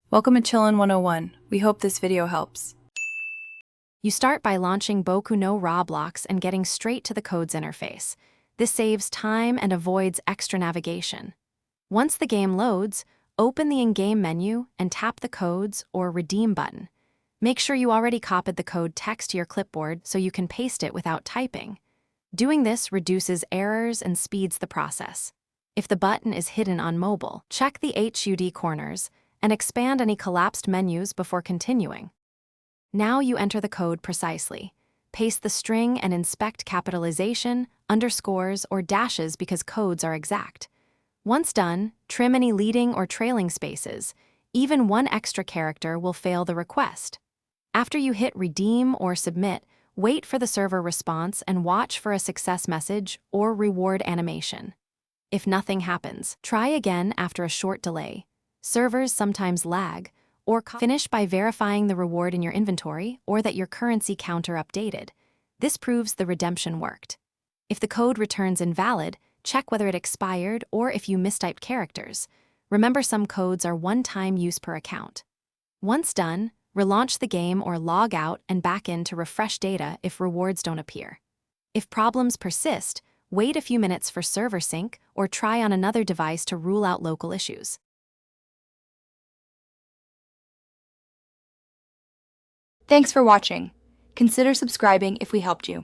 Welcome to Chillin' 101. We hope this video helps. You start by launching Boku no Roblox and getting straight to the codes interface. This saves time and avoids extra navigation. Once the game loads, open the in-game menu and tap the codes or redeem button. Make sure you already copied the code text to your clipboard so you can paste it without typing. Doing this reduces errors and speeds the process. If the button is hidden on mobile, check the HUD corners and expand any collapsed menus before continuing. Now you enter the code precisely. Paste the string and inspect capitalization, underscores, or dashes because codes are exact. Once done, trim any leading or trailing spaces. Even one extra character will fail the request. After you hit redeem or submit, wait for the server response and watch for a success message or reward animation. If nothing happens, try again after a short delay. Servers sometimes lag, or finish by verifying the reward in your inventory or that your currency counter updated. This proves the redemption worked. If the code returns invalid, check whether it expired or if you mistyped characters. Remember, some codes are one-time use per account. Once done, relaunch the game or log out and back in to refresh data if rewards don't appear. If problems persist, wait a few minutes for server sync or try on another device to rule out local issues. Thanks for watching. Consider subscribing if we helped you.